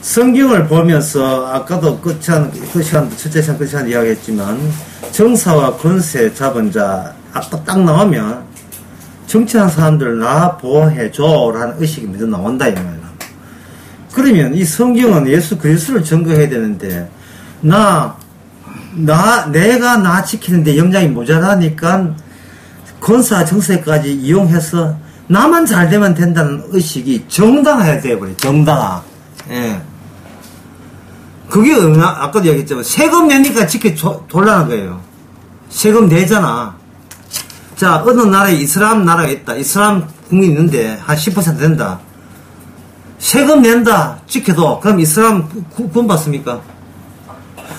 성경을 보면서 아까도 그 시간, 첫째 시간, 그 시간 이야기했지만 정사와 권세 잡은 자 아까 딱 나오면 정치하는 사람들 나 보호해줘 라는 의식이 먼저 나온다 이 말이야. 그러면 이 성경은 예수 그리스도를 증거해야 되는데 내가 나 지키는데 역량이 모자라니까 권사 정세까지 이용해서 나만 잘 되면 된다는 의식이 정당화해야 돼버려. 정당화. 예. 그게 아까도 얘기했지만 세금 내니까 돌라는 거예요. 세금 내잖아. 자, 어느 나라에 이슬람 나라가 있다. 이슬람 국민이 있는데 한 10% 된다. 세금 낸다. 지켜도 그럼 이슬람 구원 받습니까?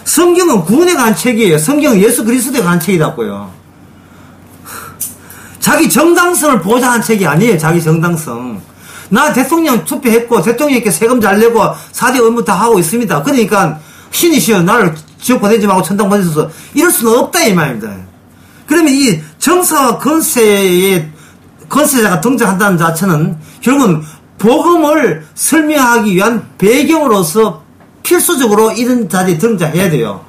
성경은 구원에 관한 책이에요. 성경은 예수 그리스도에 관한 책이라고요. 자기 정당성을 보장한 책이 아니에요. 자기 정당성. 나 대통령 투표했고 대통령께 세금 잘 내고 4대 의무 다 하고 있습니다. 그러니까 신이시여 나를 지옥 보내지 말고 천당 보내셔서 이럴 수는 없다 이 말입니다. 그러면 이 정사와 권세자가 등장한다는 자체는 결국은 복음을 설명하기 위한 배경으로서 필수적으로 이런 자리에 등장해야 돼요.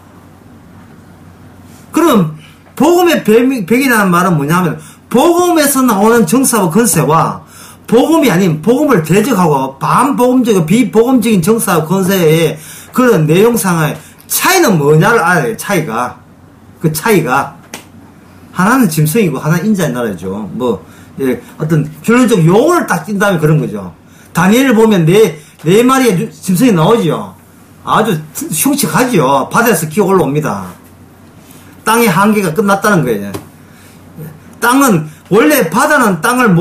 그럼 복음의 배경이라는 말은 뭐냐면 복음에서 나오는 정사와 권세와 복음이 아닌 복음을 대적하고 반복음적이고 비복음적인 정사와 권세의 그런 내용상의 차이는 뭐냐를 알아야 돼요. 그 차이가 하나는 짐승이고 하나는 인자의 나라죠. 어떤 결론적 용어를 딱 띈 다음에 그런 거죠. 다니엘을 보면 네 마리의 짐승이 나오죠. 아주 흉측하죠. 바다에서 기어 올라옵니다. 땅의 한계가 끝났다는 거예요. 땅은 원래 바다는 땅을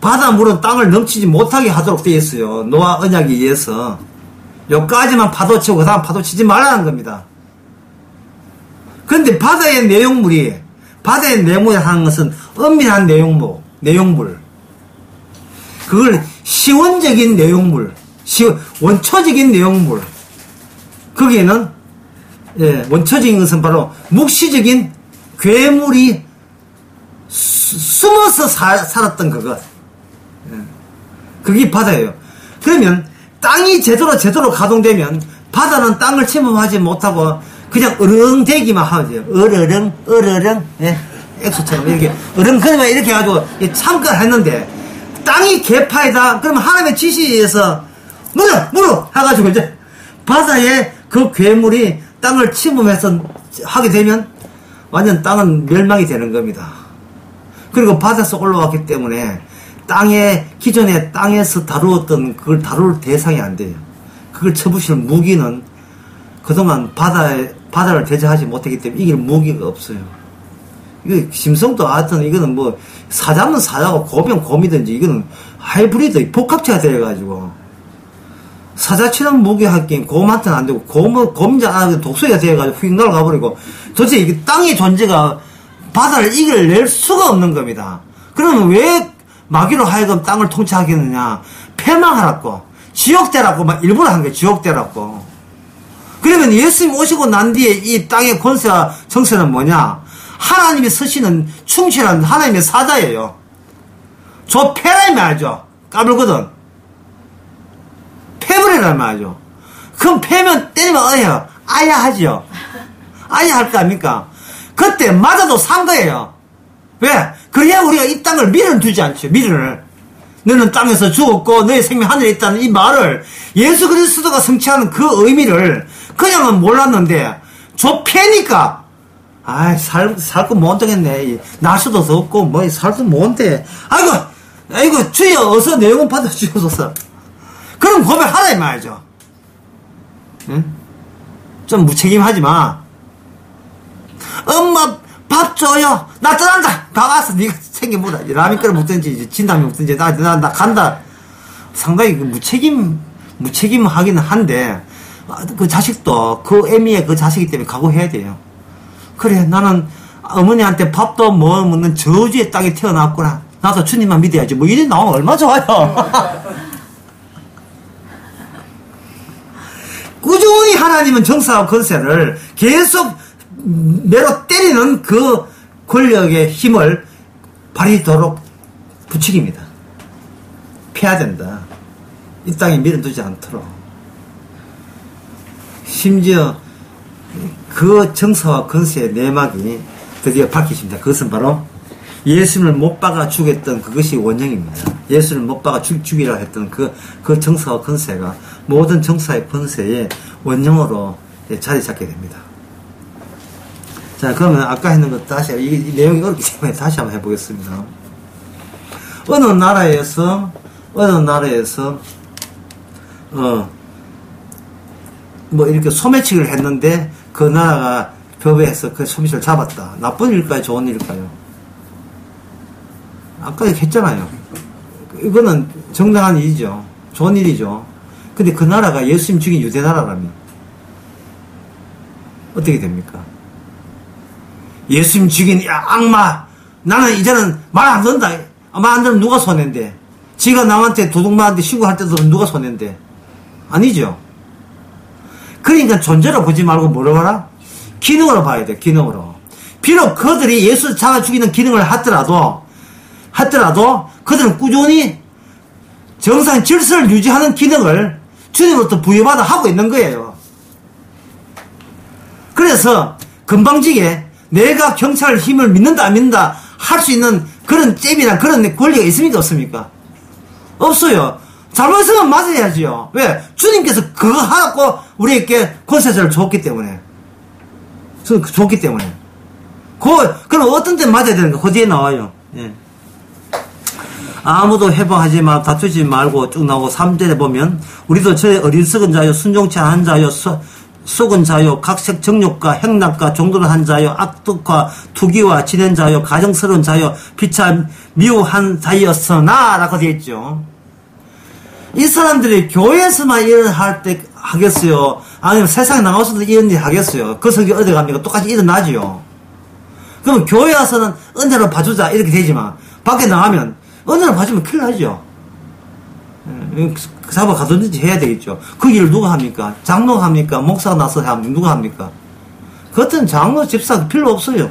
바닷물은 땅을 넘치지 못하게 하도록 되어 있어요. 노아 언약에 의해서. 여기까지만 파도 치고 그 다음 파도 치지 말라는 겁니다. 그런데 바다의 내용물이 하는 것은 엄밀한 내용물. 그걸 시원적인 내용물, 원초적인 내용물. 거기에는 원초적인 것은 바로 묵시적인 괴물이 숨어서 살았던 그것. 그게 바다예요. 그러면 땅이 제대로 가동되면 바다는 땅을 침범하지 못하고 그냥 어렁대기만 하면 돼요. 어르렁, 예. 엑소처럼 이렇게, 그러면 이렇게 해가지고 참가를 했는데, 땅이 개파이다. 그러면 하나님의 지시에서, 물어! 해가지고 이제, 바다에 그 괴물이 땅을 침범해서 하게 되면, 완전 땅은 멸망이 되는 겁니다. 그리고 바다에서 올라왔기 때문에, 기존에 땅에서 다루었던 그걸 다룰 대상이 안 돼요. 그걸 쳐부실 무기는 그동안 바다를 대처하지 못했기 때문에 이길 무기가 없어요. 이거 심성도 하여튼 이거는 사자면 사자고 곰이면 곰이든지 이거는 하이브리드 복합체가 돼가지고 사자처럼 무기하기엔 곰한테는 안 되고 곰자 독수리가 돼가지고 휙 날아가버리고 도대체 이게 땅의 존재가 바다를 이겨낼 수가 없는 겁니다. 그러면 왜 마귀로 하여금 땅을 통치하겠느냐? 패망하라고 지옥되라고 막 일부러 한 거예요. 지옥되라고. 그러면 예수님 오시고 난 뒤에 이 땅의 권세와 정세는 뭐냐? 하나님이 쓰시는 충실한 하나님의 사자예요. 저 패라이 말이죠. 까불거든. 패버리란 말이죠. 그럼 패면 때리면 어해요. 아야 하죠. 아야 할 거 아닙니까? 그때 맞아도 산 거예요. 왜? 그래야 우리가 이 땅을 미련을 두지 않죠. 미련을. 너는 땅에서 죽었고 너의 생명 하늘에 있다는 이 말을 예수 그리스도가 성취하는 그 의미를 그냥은 몰랐는데 저 패니까 살거 못 되겠네. 날씨도 덥고 살도 못돼. 아이고 주여 어서 내 영혼 받아 주옵소서. 그럼 고백하라 이 말이죠. 응? 좀 무책임하지 마. 엄마 밥 줘요. 나 떠난다. 다 왔어. 니가 챙겨 먹어라. 라면 끓여 먹든지 진라면 먹든지 나 간다. 상당히 무책임하기는 한데 그 자식도 그 애미의 그 자식이기 때문에 각오해야 돼요. 그래 나는 어머니한테 밥도 못 먹는 저주의 땅에 태어났구나. 나도 주님만 믿어야지. 이래 나오면 얼마나 좋아요. 꾸준히 하나님은 정사와 권세를 계속 매로 때리는 그 권력의 힘을 발휘토록 부추깁니다. 피해야 된다. 이 땅에 밀어두지 않도록. 심지어 그 정사와 건세의 내막이 드디어 밝히십니다. 그것은 바로 예수님을 못 박아 죽였던 그것이 원형입니다. 예수님을 못 박아 죽이라 했던 그 정사와 건세가 모든 정사의 건세의 원형으로 자리 잡게 됩니다. 자, 그러면 아까 했는 것 다시, 이 내용이 어렵기 때문에 다시 한번 해보겠습니다. 어느 나라에서, 뭐 이렇게 소매치기를 했는데 그 나라가 교배해서 그 소매치기를 잡았다. 나쁜 일일까요? 좋은 일일까요? 아까 했잖아요. 이거는 정당한 일이죠. 좋은 일이죠. 근데 그 나라가 예수님 죽인 유대 나라라면 어떻게 됩니까? 예수님 죽인 악마, 나는 이제는 말 안 듣는다. 말 안 듣는 누가 손해인데? 지가 남한테 도둑놈한테 신고할 때도 누가 손해인데? 아니죠. 그러니까 존재로 보지 말고 뭐로 봐라? 기능으로 봐야 돼. 기능으로. 비록 그들이 예수 잡아 죽이는 기능을 하더라도 그들은 꾸준히 정상 질서를 유지하는 기능을 주님으로부터 부여받아 하고 있는 거예요. 그래서 건방지게 내가 경찰 힘을 믿는다 안 믿는다 할 수 있는 그런 잽이나 그런 권리가 있습니까 없습니까? 없어요. 잘못했으면 맞아야지요. 왜? 주님께서 그거 하고 우리에게 권세를 줬기 때문에. 줬기 때문에. 그럼 어떤 때 맞아야 되는가? 그 뒤에 나와요. 예. 아무도 해방하지 말고 다투지 말고 쭉 나오고 3절에 보면 우리도 저의 어리석은 자요 순종치 않은 자요 속은 자요 각색 정욕과 행락과 종도를 한 자요 악독과 투기와 지낸 자요 가정스러운 자요 피차 미워한 자였으나 라고 되어 있죠. 이 사람들이 교회에서만 이런 할 때 하겠어요? 아니면 세상에 나가서도 이런 일 하겠어요? 그 성경 어디 갑니까? 똑같이 일어나지요. 그럼 교회 와서는 은혜로 봐주자 이렇게 되지만 밖에 나가면 은혜로 봐주면 큰일 나죠. 잡아 가든지 해야 되겠죠. 그 일을 누가 합니까? 장로가 합니까? 목사가 나서 합니까? 누가 합니까? 그 같은 장로, 집사 필요 없어요.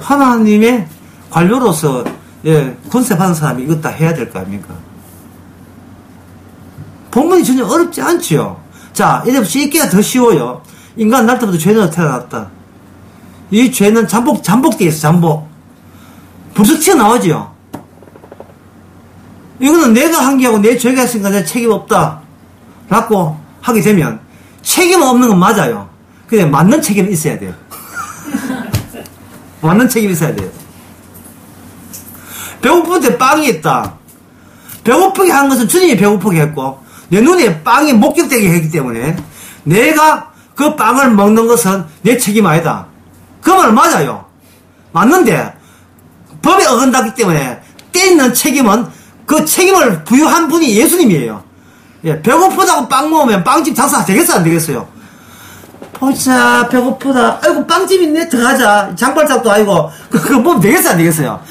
하나님의 관료로서 권세 받은 사람이 이것 다 해야 될 거 아닙니까? 본문이 전혀 어렵지 않지요. 자, 이제 씻기가 더 쉬워요. 인간 날 때부터 죄는 태어났다. 이 죄는 잠복되어 있어, 잠복. 불쑥 튀어나오지요. 이거는 내가 한 게 하고 내 죄가 했으니까 내 책임 없다. 라고 하게 되면 책임 없는 건 맞아요. 근데 맞는 책임이 있어야 돼요. 맞는 책임이 있어야 돼요. 배고픈데 빵이 있다. 배고프게 한 것은 주님이 배고프게 했고 내 눈에 빵이 목격되게 했기 때문에 내가 그 빵을 먹는 것은 내 책임 아니다. 그 말은 맞아요. 맞는데 법에 어긋나기 때문에 떼있는 책임은 그 책임을 부여한 분이 예수님이에요. 예, 배고프다고 빵 먹으면 빵집 장사 되겠어 안 되겠어요? 보자 배고프다. 아이고 빵집 있네 들어가자. 장발잡도 아니고 그거 보면 되겠어 안 되겠어요?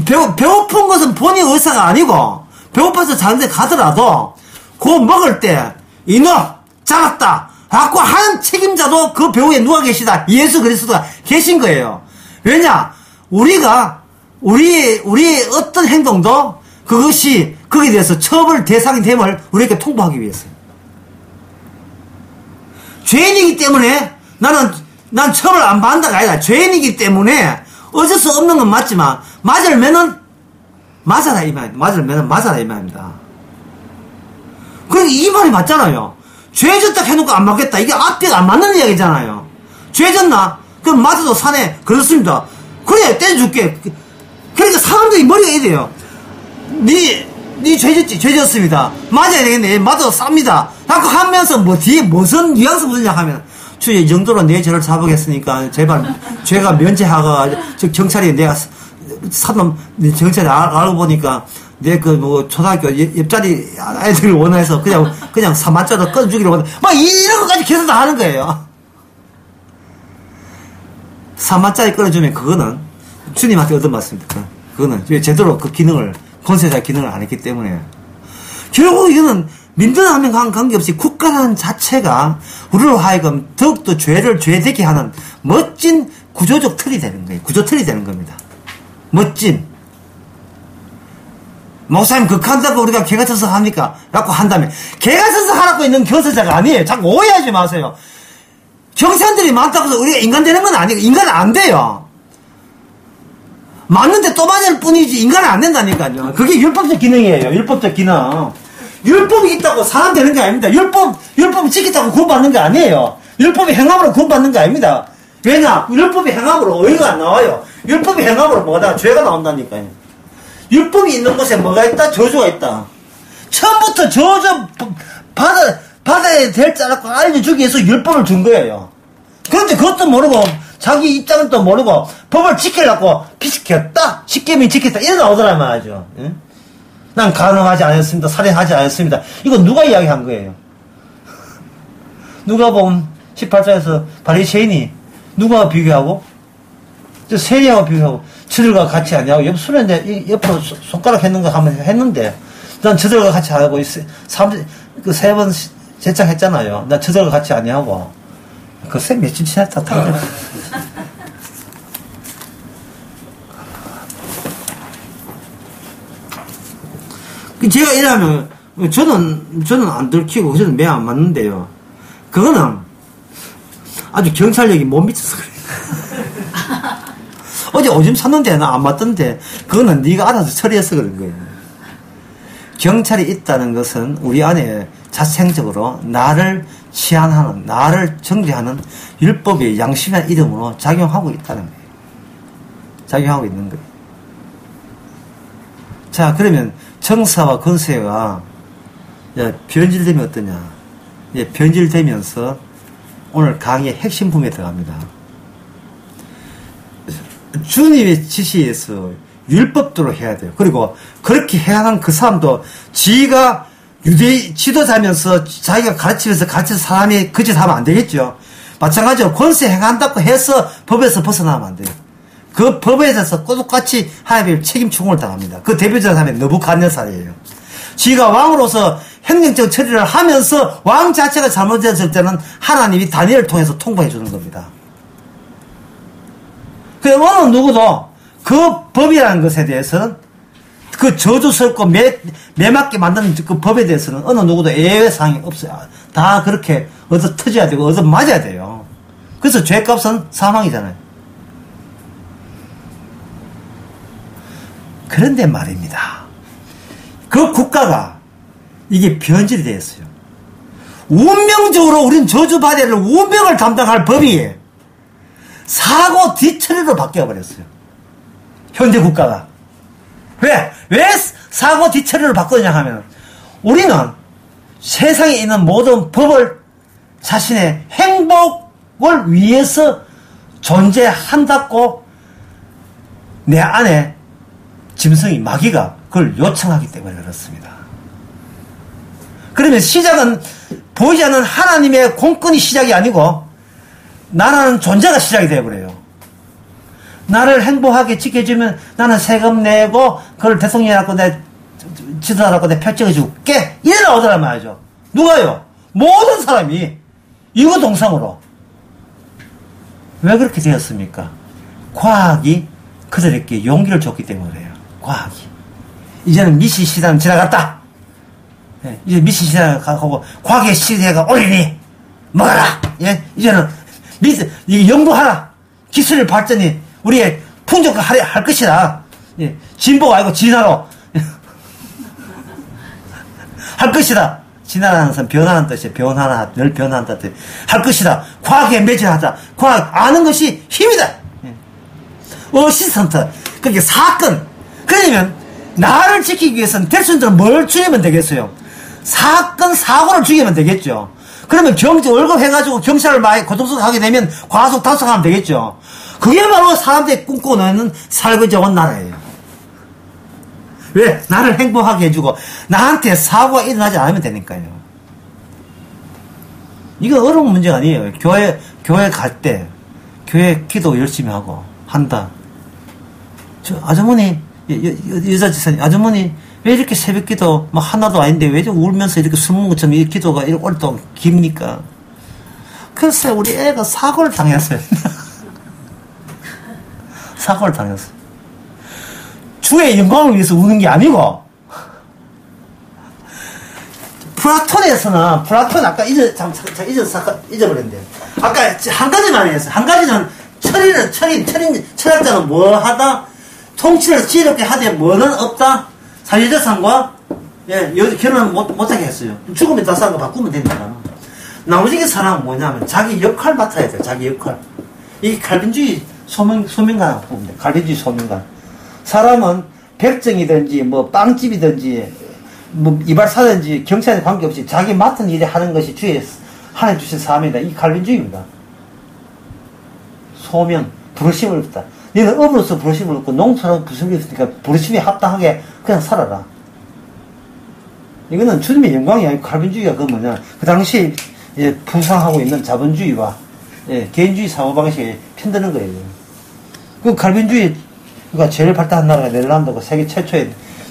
배고픈 것은 본인 의사가 아니고 배고파서 자는 데 가더라도 그거 먹을 때 이놈 잡았다 라고 하는 책임자도 그 배후에 누가 계시다? 예수 그리스도가 계신 거예요. 왜냐? 우리의 어떤 행동도 그것이 거기에 대해서 처벌 대상이 됨을 우리에게 통보하기 위해서. 죄인이기 때문에 난 처벌 안 받는다가 아니라 죄인이기 때문에 어쩔 수 없는 건 맞지만 맞을면은 맞아라 이 말. 맞을면은 맞아라 이 말입니다. 그러니까 이 말이 맞잖아요. 죄 졌다 해놓고 안 맞겠다. 이게 앞뒤가 안 맞는 이야기잖아요. 죄 졌나? 그럼 맞아도 사네. 그렇습니다. 그래 떼줄게. 그러니까 사람들이 머리가 이래요. 니 죄졌지? 죄졌습니다. 맞아야 되겠네. 맞아도 쌉니다. 라고 하면서 뭐 뒤에 무슨 뉘앙스 붙느냐 하면 주여 이 정도로 내 죄를 잡아겠으니까 제발 죄가 면제하가 경찰이 내가 사람 경찰이 알고 보니까 내 그 뭐 초등학교 옆자리 아이들을 원해서 그냥 3만짜리 꺼주기로 원해. 막 이런 것까지 계속 다 하는 거예요. 3만짜리 끊어주면 그거는 주님한테 얻은 말씀입니다. 그거는 제대로 그 기능을 권세자 기능을 안 했기 때문에 결국 이거는 민주당하면 관계없이 국가라는 자체가 우리로 하여금 더욱더 죄를 죄되게 하는 멋진 구조적 틀이 되는 거예요. 구조 틀이 되는 겁니다. 멋진. 목사님 극한다고 우리가 개가 쳐서 합니까? 라고 한다면 개가 쳐서 하라고 있는 교사자가 아니에요. 자꾸 오해하지 마세요. 경찰들이 많다고 해서 우리가 인간 되는 건 아니고 인간은 안 돼요. 맞는데 또 맞을 뿐이지 인간은 안 된다니까요. 그게 율법적 기능이에요. 율법적 기능. 율법이 있다고 사람 되는 게 아닙니다. 율법을 지켰다고 구원받는 게 아니에요. 율법의 행함으로 구원받는 게 아닙니다. 왜냐? 율법의 행함으로 의가 안 나와요. 율법의 행함으로 뭐다? 죄가 나온다니까요. 율법이 있는 곳에 뭐가 있다? 저주가 있다. 처음부터 저주 받아야 될 줄 알고 알려주기 위해서 율법을 준 거예요. 그런데 그것도 모르고 자기 입장은 또 모르고 법을 지키려고 피시켰다. 십계명 지켰다. 이래 나오더란 말이죠. 응? 난 간음하지 않았습니다. 살인하지 않았습니다. 이거 누가 이야기한 거예요? 누가 보면 18장에서 바리새인이 누가 비교하고? 저 세리하고 비교하고 저들과 같이 하냐고. 옆으로 손가락 했는가 하면 했는데 난 저들과 같이 하고 그 3번 제창했잖아요. 난 저들과 같이 하냐고. 글쎄 며칠 지났다. 제가 이러면 저는 안 들키고 저는 매 안 맞는데요. 그거는 아주 경찰력이 못 미쳐서 그래요. 어제 오줌 샀는데 나 안 맞던데 그거는 네가 알아서 처리해서 그런 거예요. 경찰이 있다는 것은 우리 안에 자생적으로 나를 치안하는, 나를 정죄하는 율법의 양심의 이름으로 작용하고 있다는 거예요. 작용하고 있는 거예요. 자, 그러면 정사와 권세가 변질되면 어떠냐? 변질되면서 오늘 강의의 핵심 부분에 들어갑니다. 주님의 지시에서 율법대로 해야 돼요. 그리고 그렇게 해야 하는 그 사람도 지가 유대 지도자면서 자기가 가르치면서 사람이 그 짓 하면 안 되겠죠. 마찬가지로 권세 행한다고 해서 법에서 벗어나면 안 돼요. 그 법에 대해서 똑같이 하나님의 책임 충고를 당합니다. 그 대표적인 사람이 느부갓네살이에요. 지가 왕으로서 행정적 처리를 하면서 왕 자체가 잘못됐을 때는 하나님이 다니엘을 통해서 통보해 주는 겁니다. 그 어느 누구도 그 법이라는 것에 대해서는 그 저주스럽고 매맞게 만드는 그 법에 대해서는 어느 누구도 예외사항이 없어요. 다 그렇게 얻어 터져야 되고 얻어 맞아야 돼요. 그래서 죄값은 사망이잖아요. 그런데 말입니다. 그 국가가 이게 변질이 되었어요. 운명적으로 우린 저주받아야 될 운명을 담당할 법이 사고 뒤처리로 바뀌어버렸어요. 현대 국가가. 왜 사고 뒤처리를 바꾸느냐 하면 우리는 세상에 있는 모든 법을 자신의 행복을 위해서 존재한다고 내 안에 짐승이 마귀가 그걸 요청하기 때문에 그렇습니다. 그러면 시작은 보이지 않는 하나님의 공권이 시작이 아니고 나라는 존재가 시작이 되어버려요. 나를 행복하게 지켜주면 나는 세금 내고 그걸 대통령이라고 내 지도자라고 내 펼쳐해 줄게 이래 나오더란 말이죠. 누가요? 모든 사람이 이거 동상으로. 왜 그렇게 되었습니까? 과학이 그들에게 용기를 줬기 때문에 그래요. 과학이. 이제는 미시 시대는 지나갔다. 예, 이제 미시 시대가 가고 과학의 시대가 오리니 먹어라. 예, 이제는 이게 연구하라. 기술의 발전이 우리의 풍족을 할 것이다. 예, 진보가 아니고 진화로 할 것이다. 진화라는 것은 변화하는 뜻이에요. 늘 변화한다 뜻. 할 것이다. 과학에 매진하자. 과학 아는 것이 힘이다. 예. 어시스턴트. 그게 사건. 그러면 나를 지키기 위해서는 대선들은 뭘 죽이면 되겠어요? 사고를 죽이면 되겠죠. 그러면 월급 해가지고 경찰을 많이 고통스럽게 하게 되면 과속 단속하면 되겠죠. 그게 바로 사람들이 꿈꾸고 있는 살고 좋은 나라예요. 왜? 나를 행복하게 해주고 나한테 사고가 일어나지 않으면 되니까요. 이거 어려운 문제가 아니에요. 교회 갈 때 교회 기도 열심히 하고 한다. 저 아주머니 여자 지사님 아주머니 왜 이렇게 새벽 기도 막 하나도 아닌데 왜 울면서 이렇게 술 먹은 것처럼 이 기도가 이렇게 오랫동안 깁니까? 글쎄 우리 애가 사고를 당했어요. 사고를 당했어요. 주의 영광을 위해서 우는 게 아니고 플라톤 아까 잊어버렸는데. 아까 한 가지만 했어. 한 가지는 철학자는 뭐 하다? 통치를 지혜롭게 하되 뭐는 없다? 사유재산과, 결혼을 못하게 했어요. 죽으면 다 사는 거 바꾸면 됩니다. 나머지 사람은 뭐냐면 자기 역할 맡아야 돼요. 자기 역할. 이 칼빈주의 소명가 보면 돼요. 칼빈주의 소명가. 사람은 백정이든지 뭐 빵집이든지 뭐 이발사든지 경찰에 관계없이 자기 맡은 일에 하는 것이 주의 하나님 주신 사명이다. 이 칼빈주의입니다. 소명, 부르심을 얻다. 너는 업으로서 부르심을 얻고 농사로 부르심이 있으니까 부르심에 합당하게 그냥 살아라. 이거는 주님의 영광이 아니고 칼빈주의가 그 뭐냐, 그 당시 부상하고 있는 자본주의와 개인주의 사고방식에 편드는 거예요. 그 칼빈주의가 제일 발달한 나라가 네덜란드고 세계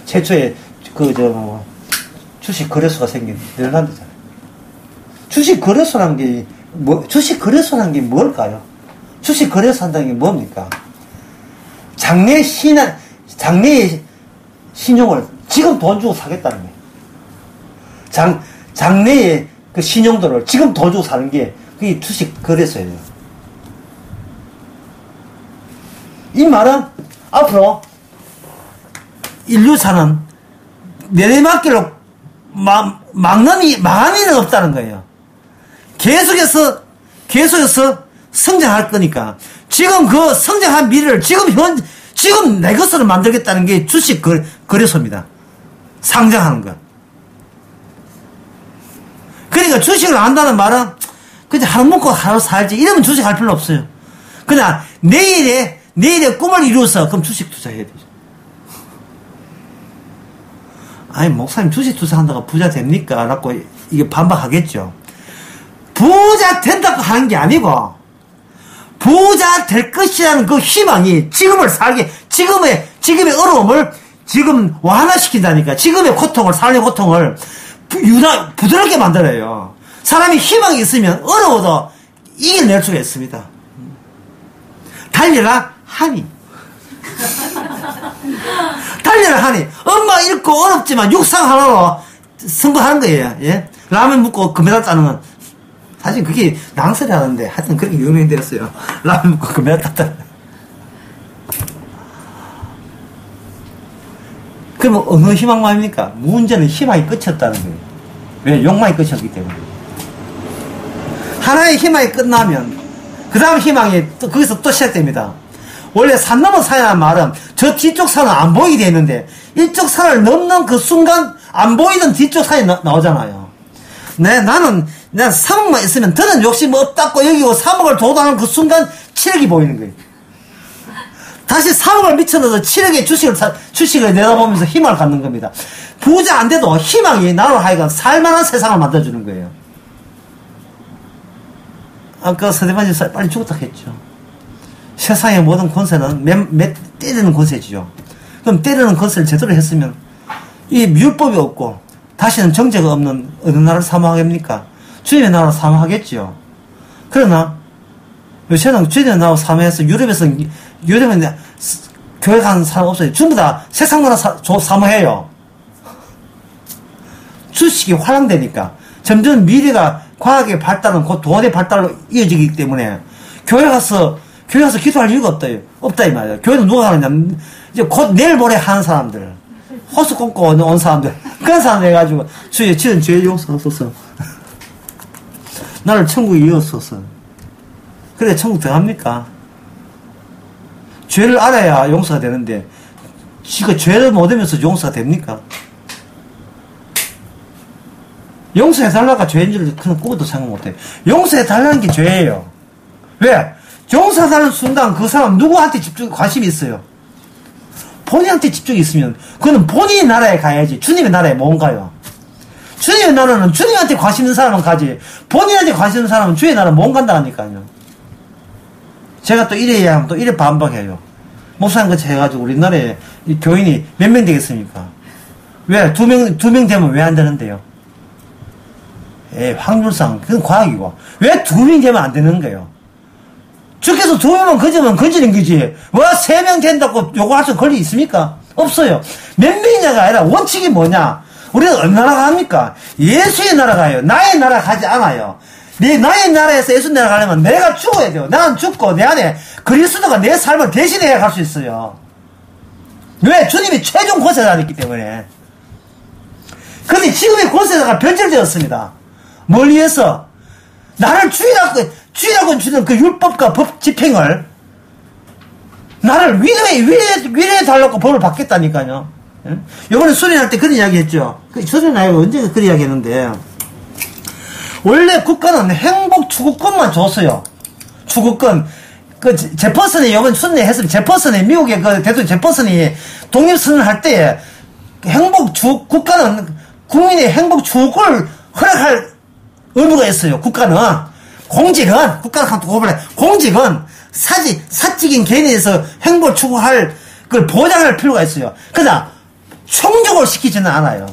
최초의 주식 거래소가 생긴 네덜란드잖아요. 주식 거래소라는 게 뭘까요? 주식 거래소 한다는 게 뭡니까? 장래의 신용을 지금 돈 주고 사겠다는 거예요. 장래의 그 신용도를 지금 돈 주고 사는 게 그게 주식 거래소예요. 이 말은 앞으로 인류사는 내리막길로 망한 일은 없다는 거예요. 계속해서 성장할 거니까 지금 그 성장한 미래를 지금 내 것으로 만들겠다는 게 주식 거래소입니다. 상장하는 거. 그러니까 주식을 안다는 말은 그냥 하루 먹고 하루 살지 이러면 주식할 필요 없어요. 그냥 내일의 꿈을 이루어서 그럼 주식 투자해야 되죠. 아니 목사님 주식 투자한다고 부자 됩니까? 라고 이게 반박하겠죠. 부자 된다고 하는 게 아니고 부자 될 것이라는 그 희망이 지금을 살게, 지금의 어려움을 지금 완화시킨다니까. 지금의 고통을, 삶의 고통을 부드럽게 만들어요. 사람이 희망이 있으면 어려워도 이겨낼 수가 있습니다. 달려라 하니. 달려라 하니. 엄마 잃고 어렵지만 육상 하나로 승부하는 거예요. 예? 라면 먹고 금메달 따는 건 사실 그게 낭설이 하는데 하여튼 그렇게 유명되었어요. 라면 먹고 금메달 땄다. 그러면 어느 희망만입니까? 문제는 희망이 끝이었다는 거예요. 왜? 욕망이 끝이었기 때문에. 하나의 희망이 끝나면 그 다음 희망이 또 거기서 또 시작됩니다. 원래 산 넘어 산이라는 말은 저 뒤쪽 산은 안 보이게 되는데 이쪽 산을 넘는 그 순간 안 보이던 뒤쪽 산이 나오잖아요. 나는 3억만 있으면 더는 욕심 없다고 여기고 3억을 도달하는 그 순간 7억이 보이는 거예요. 다시 3억을 미쳐넣어서 7억의 주식을 내다보면서 희망을 갖는 겁니다. 부자 안 돼도 희망이 나로 하여간 살만한 세상을 만들어주는 거예요. 아까 서대만 집사 빨리 죽었다 했죠. 세상의 모든 권세는 때리는 권세지요. 그럼 때리는 권세를 제대로 했으면 이 율법이 없고 다시는 정죄가 없는 어느 나라를 사모하겠습니까? 주님의 나라를 사모하겠지요. 그러나 요새는 주님의 나라를 사모해서 유럽에 교회 가는 사람 없어요. 전부 다 세상 나라 사모해요. 주식이 활용되니까 점점 미래가 과학의 발달은 곧 돈의 발달로 이어지기 때문에 교회 가서 기도할 이유가 없다 이 말이에요. 교회는 누가 가느냐? 이제 곧 내일 모레 하는 사람들, 호수 꽂고 온 사람들, 그런 사람들 해가지고 주의 죄 용서하소서. 나를 천국에 이었소서. 그래 천국 들어갑니까? 죄를 알아야 용서가 되는데 지가 죄를 못 알면서 용서가 됩니까? 용서해달라가 죄인 줄 그런 꿈도 생각 못해요. 용서해달라는 게 죄예요. 왜? 용서해달라는 순간 그 사람 누구한테 관심이 있어요? 본인한테 집중이 있으면 그거는 본인의 나라에 가야지 주님의 나라에 못 가요. 주님의 나라는 주님한테 관심 있는 사람은 가지 본인한테 관심 있는 사람은 주의 나라 못 간다니까요. 제가 또 이래야 또 이래 반박해요. 목사님 같이 해가지고 우리나라에 이 교인이 몇 명 되겠습니까? 왜? 두 명 되면 왜 안 되는데요? 확률상 그건 과학이고 왜 2명 되면 안 되는 거예요? 주께서 2명만 건지면 건지는 거지 왜 3명 된다고 요구할 수 권리 있습니까? 없어요. 몇 명이냐가 아니라 원칙이 뭐냐? 우리는 어느 나라가 합니까? 예수의 나라가요. 나의 나라 가지 않아요. 나의 나라에서 예수 나라 가려면 내가 죽어야 돼요. 나는 죽고 내 안에 그리스도가 내 삶을 대신해야 갈 수 있어요. 왜? 주님이 최종 권세자이기 때문에. 근데 지금의 권세자가 변절되었습니다. 뭘 위해서? 나를 주의라고 주는 그 율법과 법 집행을 나를 위로해 달라고 법을 받겠다니까요. 예? 요번에 수련할 때 그런 이야기 했죠. 수련할 때 언제 그런 이야기 했는데, 원래 국가는 행복 추구권만 줬어요. 추구권. 제퍼슨이 요번 수련회 했으면, 미국의 그 대통령 제퍼슨이 독립선언을 할 때, 국가는 국민의 행복 추구권을 허락할 의무가 있어요. 국가는 사직인 개인에서 행복을 추구할 그걸 보장할 필요가 있어요. 그러나 충족을 시키지는 않아요.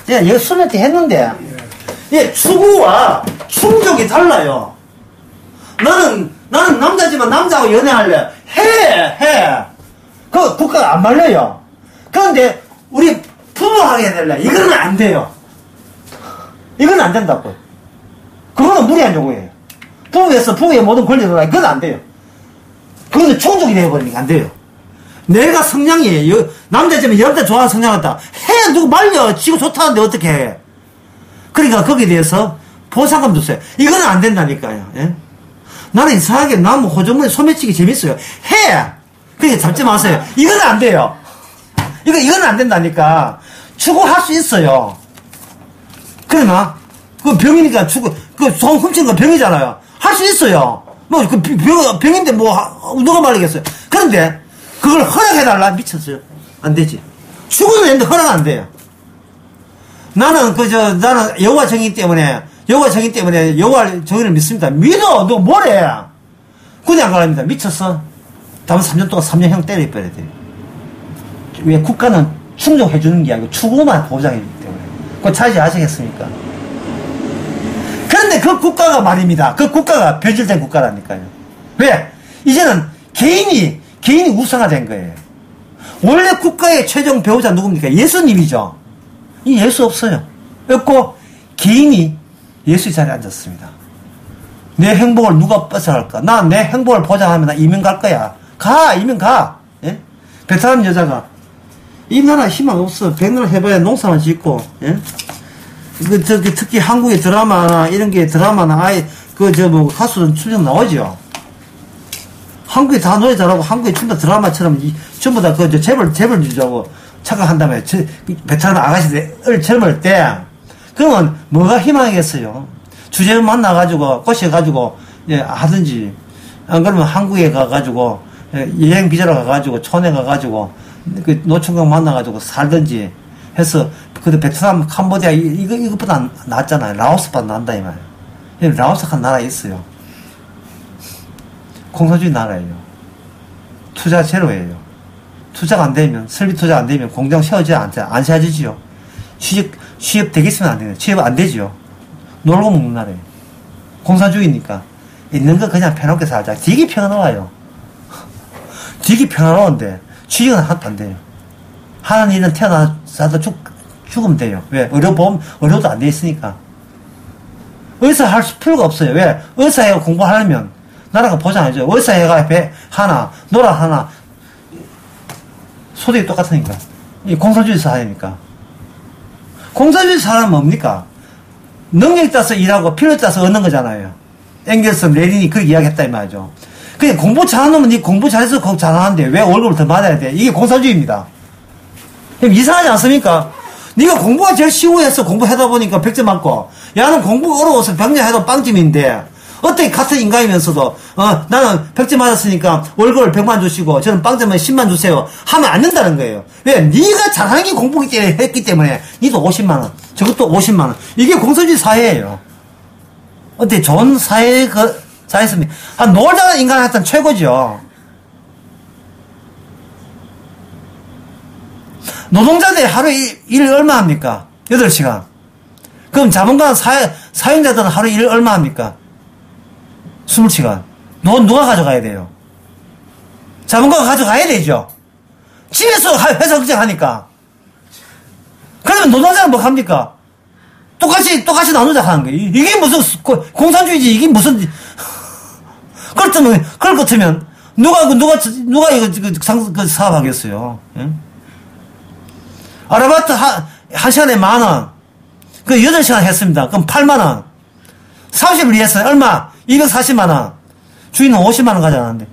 제가 여기 수련 때 했는데, 추구와 충족이 달라요. 나는 남자지만 남자하고 연애할래. 해. 그 국가가 안 말려요. 그런데 우리 부부하게 해달래. 이거는 안 돼요. 이건 안 된다고. 그거는 무리한 요구예요. 부부의 모든 권리를 다 그건 안 돼요. 그거는 충족이 되어버리니까 안 돼요. 내가 성향이 남자지만 여자 좋아하는 성향 같다. 해. 누구 말려. 지고 좋다는데 어떻게 해. 그러니까 거기에 대해서 보상금 줬어요. 이거는 안 된다니까요. 예? 나는 이상하게 나무 호주머니 소매치기 재밌어요. 해! 그러니까 잡지 마세요. 이거는 안 돼요. 이거는 안 된다니까. 추구할 수 있어요. 그러나, 그 병이니까 돈 훔치는 건 병이잖아요. 할 수 있어요. 병인데 누가 말리겠어요. 그런데, 그걸 허락해달라? 미쳤어요. 안 되지. 추구는 했는데 허락 안 돼요. 나는 여호와 정의 때문에 여호와 정의를 믿습니다. 믿어! 너 뭐래? 군에 안 가랍니다. 미쳤어? 다음 3년 동안 3년형 때려버려야 돼요. 왜? 국가는 충족해주는 게 아니고 추구만 보장해주기 때문에. 그거 잘 아시겠습니까? 그런데 그 국가가 말입니다. 그 국가가 변질된 국가라니까요. 왜? 이제는 개인이 우상화된 거예요. 원래 국가의 최종 배우자 누굽니까? 예수님이죠. 이 예수 없어요. 없고 개인이 예수의 자리에 앉았습니다. 내 행복을 누가 뺏어갈까? 나 내 행복을 보장하면 나 이민 갈 거야. 이민 가. 예? 베트남 여자가 이 나라 희망 없어. 백날 해봐야 농사만 짓고. 예? 특히 한국의 드라마나 이런 게 아예 가수는 출연 나오죠. 한국에 다 노래 잘하고 한국에 전부 다 드라마처럼 전부 다 재벌 주자고 착각한다며. 베트남 아가씨들 젊을 때 그러면 뭐가 희망이겠어요? 주제를 만나가지고 꼬셔가지고 하든지, 안 그러면 한국에 가가지고 여행 비자로 가가지고 촌에 가가지고 그 노총각 만나가지고 살든지 해서. 근데 베트남, 캄보디아 이것보다 낫잖아요. 라오스보다 난다 이 말이에요. 라오스가 나라에 있어요. 공산주의 나라예요. 투자 제로예요. 투자가 안 되면, 설비 투자 안 되면 공장 안 세워지지요. 취업 되겠으면 안 돼요. 취업 안 되지요. 놀고 먹는 나라예요. 공산주의니까. 있는 거 그냥 편하게 살자. 되게 평화로워요. 되게 평화로운데, 취직은 하나도 안 돼요. 하는 일은 태어나서 죽으면 돼요. 왜? 의료도 안 돼 있으니까. 의사 할 필요가 없어요. 왜? 의사회가 공부하려면, 나라가 보장해줘요. 의사회가 하나, 노라 하나, 소득이 똑같으니까. 이 공산주의 사회니까. 공산주의 사회는 뭡니까? 능력에 따라서 일하고 필요에 따라서 얻는 거잖아요. 앵겔스, 레닌이 그렇게 이야기했다 이 말이죠. 그냥 공부 잘하는 놈은 니 공부 잘해서 잘하는데 왜 월급을 더 받아야 돼? 이게 공산주의입니다. 이상하지 않습니까? 니가 공부가 제일 쉬워해서 공부하다 보니까 100점 맞고, 야는 공부가 어려워서 100점 해도 빵점인데, 어떻게 같은 인간이면서도 나는 100점 맞았으니까 월급을 100만 주시고 저는 빵점에 10만 주세요 하면 안 된다는 거예요. 왜? 네가 잘하는 게 공부기 때문에 했기 때문에 니도 50만원 저것도 50만원. 이게 공산주의 사회예요. 어때? 좋은 사회였습니다. 놀다가 인간한테는 최고죠. 노동자들이 하루에 일을 얼마 합니까? 8시간. 그럼 자본가 사용자들은 하루에 일을 얼마 합니까? 20시간. 누가 가져가야 돼요? 자본가가 가져가야 되죠. 집에서 회사 걱정하니까. 그러면 노동자는 뭐 합니까? 똑같이 나누자 하는 거예요. 이게 무슨 공산주의지, 이게 무슨, 그렇다면, 그럴 것 같으면, 누가 이거 사업하겠어요? 예? 아르바이트 한 시간에 10,000원. 그 8시간 했습니다. 그럼 80,000원. 30일 했어요. 얼마? 240만원. 주인은 50만원 가져가는데.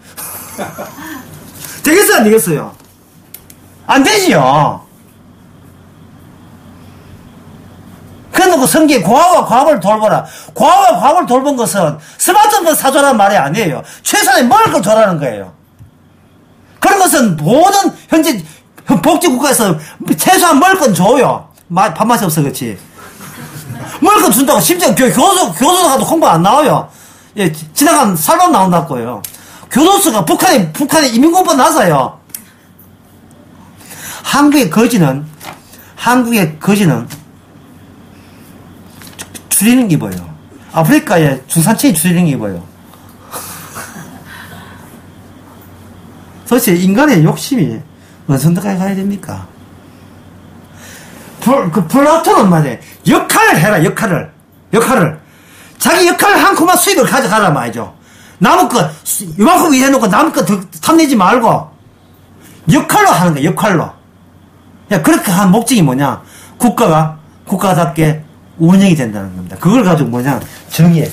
되겠어요? 안 되겠어요? 안 되지요. 그래놓고 성경에 고아와 과부를 돌보라. 고아와 과부를 돌본 것은 스마트폰 사줘라는 말이 아니에요. 최소한의 먹을 걸 줘라는 거예요. 그런 것은 모든 현재 복지국가에서 최소한 먹을 건 줘요. 밥맛이 없어 그렇지. 먹을 건 준다고. 심지어 교도소 가도 홍보 안 나와요. 예, 지나간 살밥 나온다고요. 교도소가 북한에 이민공법 나서요. 한국의 거지는 줄이는 게 입어요. 아프리카에 중산층이 줄이는 게 입어요. 도대체 인간의 욕심이 어느 정도까지 가야 됩니까? 플라톤은 말이야. 역할을 해라, 역할을. 자기 역할 한 푼만 수입을 가져가라 말이죠. 남의 것, 이만큼 일해놓고 남의 것 탐내지 말고, 역할로 하는 거야, 역할로. 야, 그렇게 한 목적이 뭐냐? 국가답게 운영이 된다는 겁니다. 그걸 가지고 뭐냐? 정의에,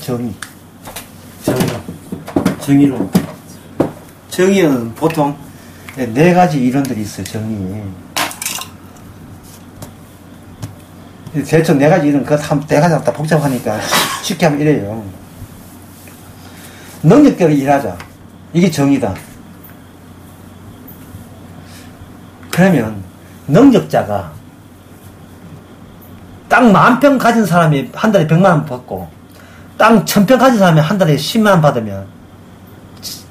정의로. 정의는 보통 4가지 이론들이 있어요, 정의. 대충 4가지 이론, 그거 한 4가지 다 복잡하니까 쉽게 하면 이래요. 능력대로 일하자. 이게 정의다. 그러면, 능력자가 땅 10,000평 가진 사람이 한 달에 100만원 받고, 땅 1,000평 가진 사람이 한 달에 10만원 받으면,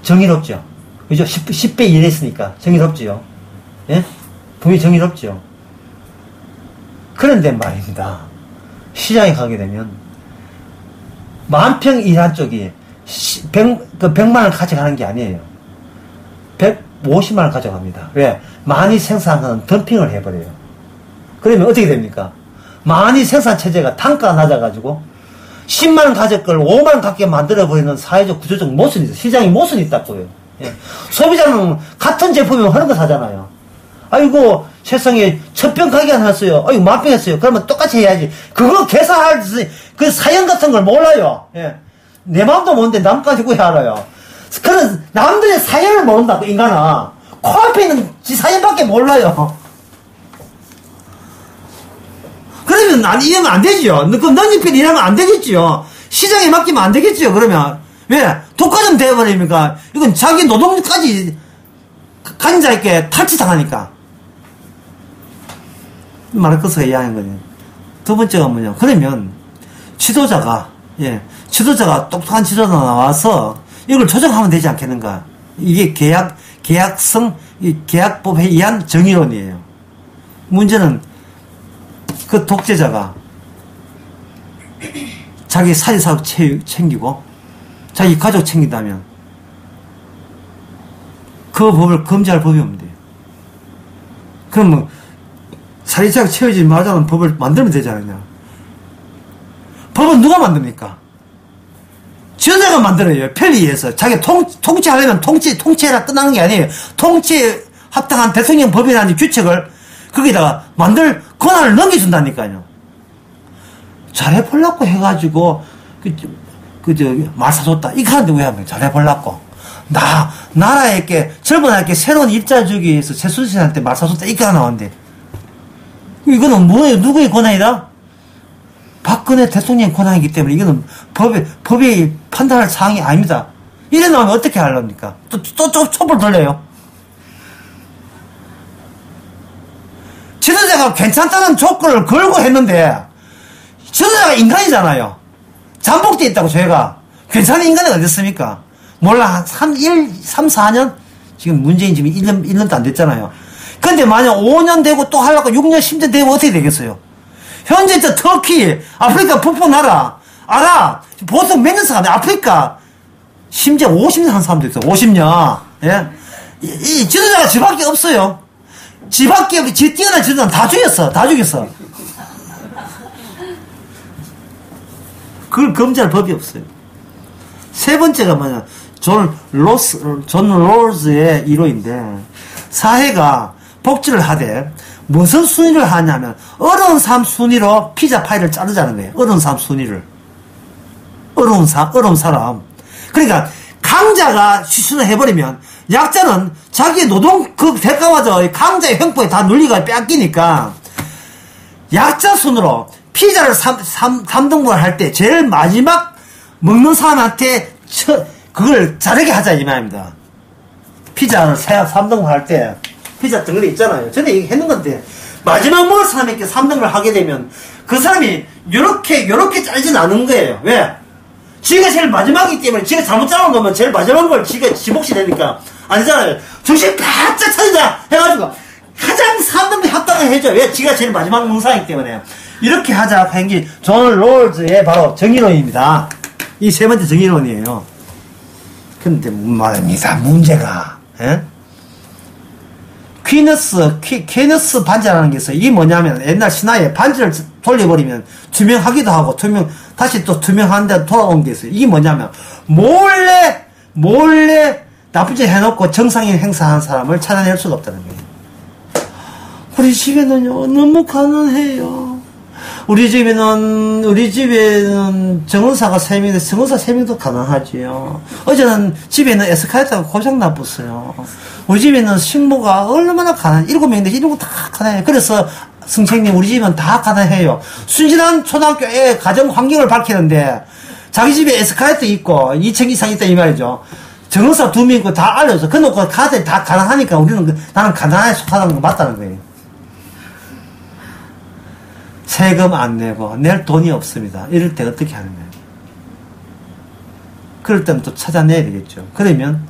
정의롭죠. 그죠? 10배 일했으니까 정의롭지요. 예? 분명히 정의롭지요. 그런데 말입니다. 시장에 가게 되면 10,000평 일한 쪽이 100만원 가져가는 게 아니에요. 150만원 가져갑니다. 왜? 많이 생산하는 덤핑을 해버려요. 그러면 어떻게 됩니까? 많이 생산 체제가 단가가 낮아가지고 10만원 가질 걸 5만원 갖게 만들어버리는 사회적 구조적 모순이 있어요. 시장이 모순이 있다고요. 예. 소비자는 같은 제품이면 하는 거 사잖아요. 아이고 세상에 1,000평 가게 안 했어요. 아이고 10,000평 했어요. 그러면 똑같이 해야지. 그거 계산할 그 사연 같은 걸 몰라요. 예. 내 마음도 모르는데 남까지 왜 알아요. 그런 남들의 사연을 모른다고 인간은. 코앞에 있는 지 사연밖에 몰라요. 그러면 이러면 안 되지요. 그럼 넌지필 일하면 안 되겠지요. 시장에 맡기면 안 되겠지요. 그러면 왜? 독과점 되어버리니까 이건 자기 노동까지 가진 자에게 탈취당하니까. 마르크스가 이야기한 거죠. 두 번째가 뭐냐. 그러면 지도자가 똑똑한 지도자가 나와서 이걸 조정하면 되지 않겠는가. 이게 계약법에 의한 정의론이에요. 문제는 그 독재자가 자기 사회사업 챙기고 자기 가족 챙긴다면 그 법을 금지할 법이 없면 돼요. 그러면 사회사업 채우지 말자는 법을 만들면 되지 않느냐. 법은 누가 만듭니까? 지도자가 만들어요. 편리해서. 자기 통치하려면 통치해라 끝나는 게 아니에요. 통치에 합당한 대통령 법이라는 규칙을 거기다가 만들 권한을 넘겨준다니까요. 잘해보려고 해가지고, 말 사줬다. 이거 하는데 왜 하면 잘해보려고. 나라에게, 젊은 아이에게 새로운 일자 주기 위해서 최순실한테 말 사줬다. 이거 하나 나왔는데. 이거는 뭐예요? 누구의 권한이다? 박근혜 대통령 권한이기 때문에 이거는 법이 판단할 사항이 아닙니다. 이래 나오면 어떻게 하렵니까? 또 촛불 돌려요. 지도자가 괜찮다는 조건을 걸고 했는데, 지도자가 인간이잖아요. 잠복돼 있다고, 죄가. 괜찮은 인간이 어디 있습니까? 몰라, 3, 4년? 지금 문재인 지금 1년도 안 됐잖아요. 근데 만약 5년 되고 또 하려고 6년, 10년 되고 어떻게 되겠어요? 현재 저 터키, 아프리카 북부 나라, 알아? 보통 몇 년 사는데, 아프리카, 심지어 50년 한 사람도 있어, 50년. 예? 이 지도자가 지밖에 없어요. 지밖에, 뛰어난 지도자는 다 죽였어. 그걸 검증할 법이 없어요. 세 번째가 뭐냐, 존 롤즈의 이론인데, 사회가 복지를 하되 무슨 순위를 하냐면 어려운 삶 순위로 피자 파이를 자르자는 거예요. 어려운 삶 순위를. 어려운 사람. 그러니까 강자가 시순을 해버리면 약자는 자기의 노동 그 대가마저 강자의 횡포에 다 눌리가 뺏기니까 약자 순으로 피자를 3등분을 할 때 제일 마지막 먹는 사람한테 그걸 자르게 하자 이 말입니다. 피자를 3등분 할 때 피자 덩어리 있잖아요. 전에 얘기했는 건데 마지막 먹을 사람에게 3등분을 하게 되면 그 사람이 요렇게 짜리진 않은 거예요. 왜? 지가 제일 마지막이기 때문에 지가 잘못 짜놓은 거면 제일 마지막 걸 지가 지목시 되니까 아니잖아요. 정신 바짝 차리자 해가지고 가장 3등분 합당을 해줘. 왜? 지가 제일 마지막 먹는 사람이기 때문에. 이렇게 하자 한 게 존 롤즈의 바로 정의론입니다. 이 세 번째 정의론이에요. 근데 말입니다. 문제가 퀴너스 반지라는 게 있어요. 이게 뭐냐면 옛날 신화에 반지를 돌려버리면 투명하기도 하고 다시 또 투명한데 돌아온 게 있어요. 이게 뭐냐면 몰래 나쁜 짓 해놓고 정상인 행사한 사람을 찾아낼 수가 없다는 거예요. 우리 집에는요 너무 가난해요. 우리 집에는 정원사가 3명인데 정원사 3명도 가난하지요. 어제는 집에는 에스카레이터가 고장 나봤어요. 우리 집에는 식모가 얼마나 가난해. 7명인데 7명 다 가난해요. 그래서 선생님 우리 집은 다 가난해요. 순진한 초등학교에 가정 환경을 밝히는데 자기 집에 에스카레이터 있고 2층 이상 있다 이 말이죠. 정원사 2명 있고 다 알려줘. 그놓고 가들 다 가난하니까 우리는 나는 가난에 속하다는 거 맞다는 거예요. 세금 안 내고 낼 돈이 없습니다. 이럴 때 어떻게 하는 거예요? 그럴 때는 또 찾아내야 되겠죠. 그러면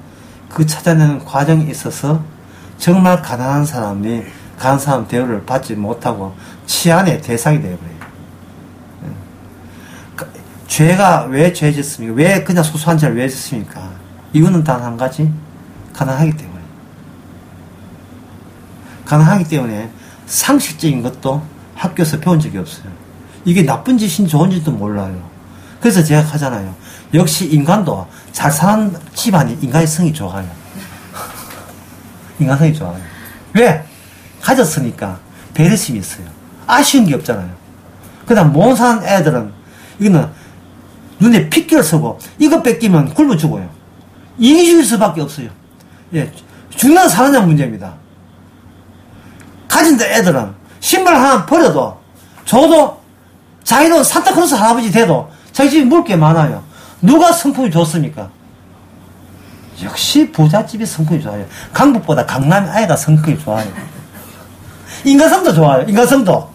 그 찾아내는 과정에 있어서 정말 가난한 사람이 가난한 사람 대우를 받지 못하고 치안의 대상이 되어버려요. 죄가 왜 죄 짓습니까? 왜 그냥 소소한 죄를 왜 짓습니까? 이유는 단 한 가지, 가난하기 때문에. 가난하기 때문에 상식적인 것도 학교에서 배운 적이 없어요. 이게 나쁜 짓인지 좋은 짓도 몰라요. 그래서 제가 하잖아요. 역시 인간도 잘 사는 집안이 인간의 성이 좋아요. 인간성이 좋아요. 왜? 가졌으니까 배려심이 있어요. 아쉬운 게 없잖아요. 그 다음 못 사는 애들은 이거는 눈에 핏기를 쓰고 이거 뺏기면 굶어 죽어요. 이기주의 수밖에 없어요. 예, 죽나 사느냐 문제입니다. 가진 애들은 신발 하나 버려도 줘도 자기도 산타클로스 할아버지 돼도 자기 집에 먹을 게 많아요. 누가 성품이 좋습니까? 역시 부잣집이 성품이 좋아요. 강북보다 강남 아이가 성품이 좋아요. 인간성도 좋아요. 인간성도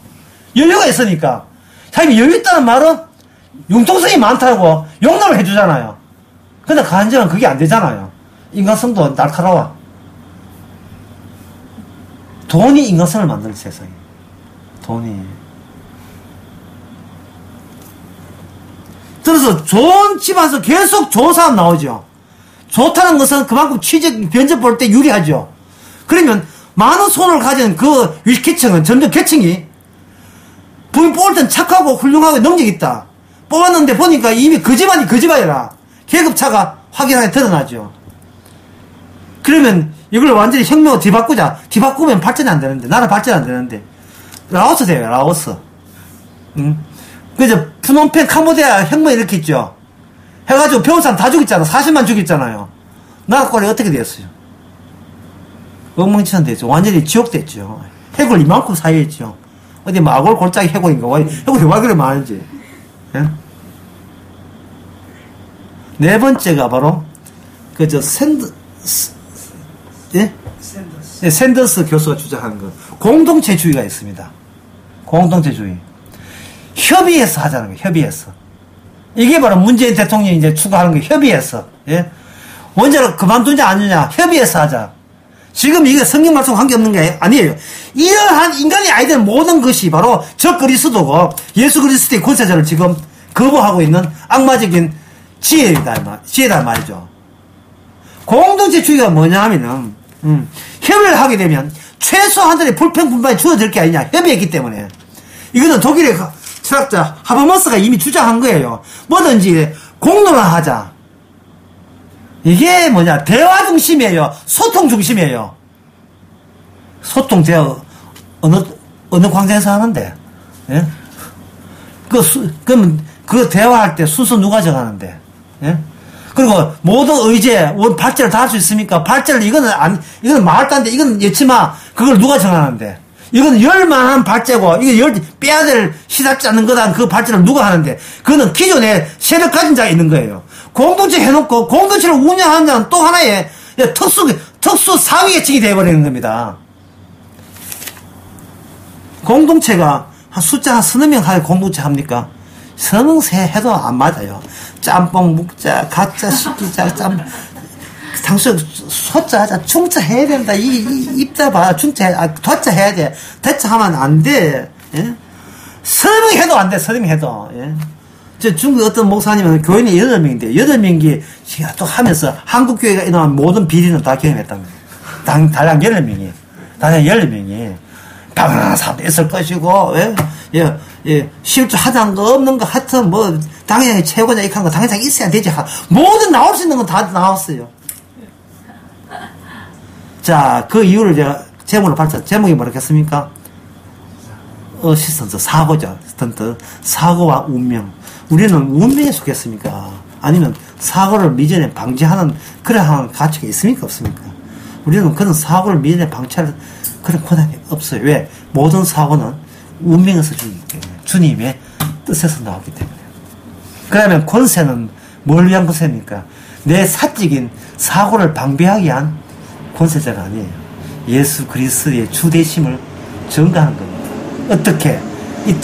여유가 있으니까 자기 여유 있다는 말은 융통성이 많다고 용납을 해주잖아요. 근데 간절은 그게 안 되잖아요. 인간성도 날카로워. 돈이 인간성을 만드는 세상이에요. 돈이. 그래서 좋은 집안에서 계속 좋은 사람 나오죠. 좋다는 것은 그만큼 면접 볼 때 유리하죠. 그러면 많은 손을 가진 그 위계층은 점점 계층이 부인 뽑을 땐 착하고 훌륭하고 능력 있다. 뽑았는데 보니까 이미 그 집안이 그 집안이라 계급차가 확연하게 드러나죠. 그러면 이걸 완전히 혁명으로 뒤바꾸자. 뒤바꾸면 발전이 안 되는데, 나라 발전 안 되는데. 라오스 돼요, 라오스. 그래서 푸놈펜 캄보디아 혁명 일으켰죠. 해가지고 배운 사람 다 죽였잖아. 40만 죽였잖아요. 나라 꼴이 어떻게 됐어요? 엉망진창 됐죠. 완전히 지옥 됐죠. 해골 이만큼 사이했죠. 어디 마골 골짜기 해골인가? 해골이 왜 그래 많은지. 예? 네 번째가 바로 샌더스 교수가 주장하는 것, 공동체주의가 있습니다. 공동체주의. 협의해서 하자는 거예요. 협의해서. 이게 바로 문재인 대통령이 이제 추구하는 게 협의해서. 예? 원자로 그만두냐 아니냐 협의해서 하자. 지금 이게 성경 말씀 관계없는 게 아니에요. 이러한 인간의 아이들 모든 것이 바로 저 그리스도고 예수 그리스도의 권세자를 지금 거부하고 있는 악마적인 지혜다 말이죠. 공동체주의가 뭐냐 하면은 협의를 하게 되면 최소한들의 불평분반이 줄어들 게 아니냐. 협의했기 때문에. 이거는 독일의 철학자 하버머스가 이미 주장한 거예요. 뭐든지 공론화하자. 이게 뭐냐, 대화 중심이에요. 소통 중심이에요. 소통 대화 어느 광장에서 하는데, 예? 그러면 그 대화할 때 순서 누가 정하는데, 예? 그리고 모든 의제, 발제를 다 할 수 있습니까? 발제를, 이거는 말단데, 이건 예치마, 그걸 누가 정하는데? 이거는 열만한 발제고, 이게 빼야 될 시답지 않는 거다. 그 발제를 누가 하는데? 그거는 기존에 세력 가진 자가 있는 거예요. 공동체 해놓고, 공동체를 운영하는 자는 또 하나의 특수 사위계층이 되어버리는 겁니다. 공동체가 숫자 한 서너 명 하는 공동체 합니까? 서너 명 해도 안 맞아요. 짬뽕 묵자, 가짜 시키자, 당수 소자 하자, 충자 해야 된다. 입자 봐, 충자 도자 해야 돼. 대자 하면 안 돼. 예? 서너 명 해도 안 돼. 서너 명 해도. 예? 저 중국 어떤 목사님은 교인이 8명인데 8명이 또 하면서 한국교회가 일어난 모든 비리는 다 경험했답니다. 달랑 10명이. 달랑 10명이. 방황하는 사람도 있을 것이고, 실주 하자는 거 없는 거 하여튼 당연히 최고자 익한 거 당연히 있어야 되지. 모든 나올 수 있는 건 다 나왔어요. 자, 그 이유를 제가 제목으로 발표, 제목이 뭐라겠습니까? 어시스턴트, 사고죠. 사고와 운명. 우리는 운명에 속했습니까? 아니면 사고를 미전에 방지하는 그러한 가치가 있습니까? 없습니까? 우리는 그런 사고를 미전에 방치할 그런 권한이 없어요. 왜? 모든 사고는 운명에서 주기 때문에. 주님의 뜻에서 나오기 때문에. 그러면 권세는 뭘 위한 권세입니까? 내 사적인 사고를 방비하기 위한 권세자가 아니에요. 예수 그리스도의 주되심을 증가하는 겁니다. 어떻게? 이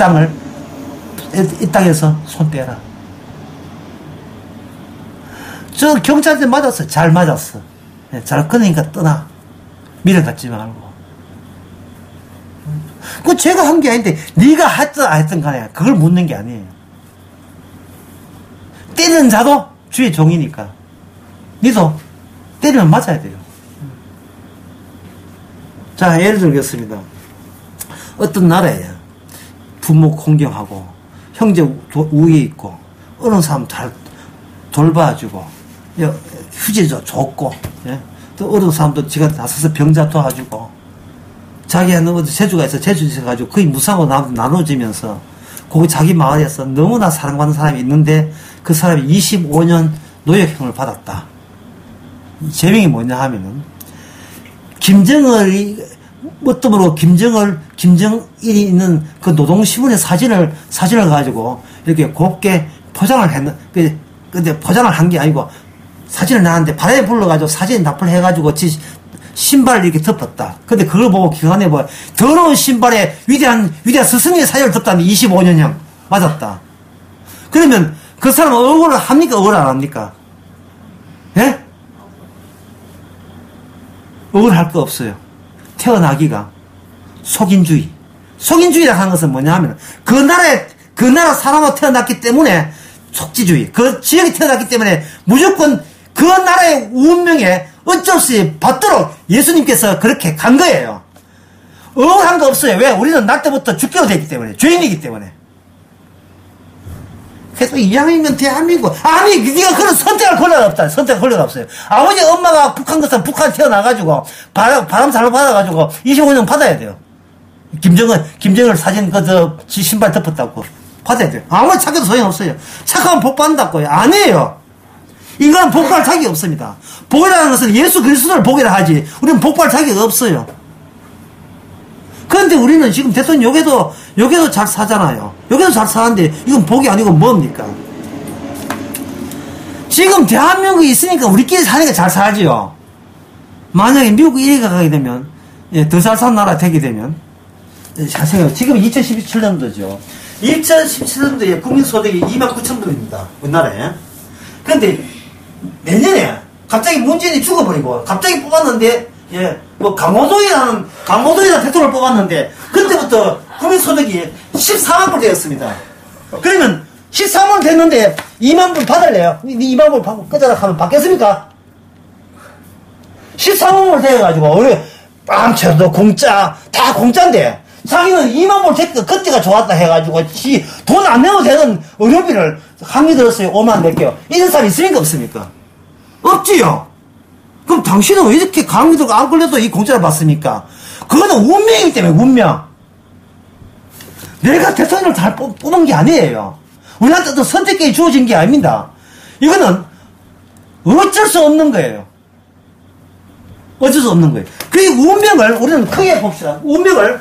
땅에서 손 떼라. 저 경찰들 맞았어. 잘 맞았어. 잘 끊으니까 떠나. 미련 갖지 말고. 그거 제가 한 게 아닌데 네가 했든 안 했든 간에 그걸 묻는 게 아니에요. 때리는 자도 주의 종이니까 니도 때리면 맞아야 돼요. 자, 예를 들겠습니다. 어떤 나라에 부모 공경하고 형제 우위에 있고 어느 사람 잘 돌봐주고 휴지도 줬고, 예? 또 어느 사람도 지가 나서서 병자 도와주고 자기한테 재주가 있어 재주 있어가지고 거의 무상으로 나눠지면서 거기 자기 마을에서 너무나 사랑받는 사람이 있는데 그 사람이 25년 노역형을 받았다. 제명이 뭐냐 하면은 김정일이 어떠므로 김정일이 있는 그 노동신문의 사진을 가지고 이렇게 곱게 포장을 근데 포장을 한 게 아니고 사진을 나왔는데 바람에 불러가지고 사진 납품을 해가지고 신발을 이렇게 덮었다. 근데 그걸 보고 기관에 더러운 신발에 위대한 스승의 사진을 덮다는데 25년형 맞았다. 그러면 그 사람은 억울을 합니까? 억울 안 합니까? 예? 억울할 거 없어요. 태어나기가 속인주의라고 하는 것은 뭐냐 하면 그 나라 사람으로 태어났기 때문에 속지주의. 그 지역에 태어났기 때문에 무조건 그 나라의 운명에 어쩔 수 없이 받도록 예수님께서 그렇게 간 거예요. 억울한 거 없어요. 왜? 우리는 날 때부터 죽게 되기 때문에. 죄인이기 때문에. 그래서 이왕이면 대한민국. 아니, 네가 그런 선택할 권리가 없다. 선택할 권리가 없어요. 아버지, 엄마가 북한 것은 북한 태어나가지고, 바람 잘못 받아가지고, 25년 받아야 돼요. 김정일 사진 지 신발 덮었다고. 받아야 돼요. 아무리 착해도 소용없어요. 착하면 복 받는다고요. 아니에요. 이건 복받을 자격이 없습니다. 복이라는 것은 예수 그리스도를 복이라 하지, 우리는 복받을 자격이 없어요. 그런데 우리는 지금 대통령 여기도 잘 사잖아요. 여기도 잘 사는데 이건 복이 아니고 뭡니까? 지금 대한민국이 있으니까 우리끼리 사니까 잘 살지요. 만약에 미국 1위가 가게 되면, 더 잘 사는 나라 되게 되면, 잘 생각해요. 지금 2017년도죠. 2017년도에 국민소득이 29,000불입니다. 우리나라에. 그런데 내년에 갑자기 문재인이 죽어버리고 갑자기 뽑았는데, 강호동이라는 대통령을 뽑았는데, 그때부터 국민소득이 14만 불 되었습니다. 그러면 14만 불 됐는데 2만 불 받을래요? 2만 불 받고 끄자락 하면 받겠습니까? 14만 불 되어가지고, 우리 빵쳐도 공짜, 다 공짜인데, 자기는 2만 불 됐고, 그때가 좋았다 해가지고, 돈 안 내도 되는 의료비를 강의 들었어요. 5만 낼게요. 이런 사람 있습니까? 없습니까? 없지요? 그럼 당신은 왜 이렇게 강의 들고 안 걸려도 이 공짜를 받습니까? 그거는 운명이기 때문에, 운명. 내가 대통령을 잘 뽑은 게 아니에요. 우리한테 어떤 선택권이 주어진 게 아닙니다. 이거는 어쩔 수 없는 거예요. 어쩔 수 없는 거예요. 그 운명을 우리는 크게 봅시다. 운명을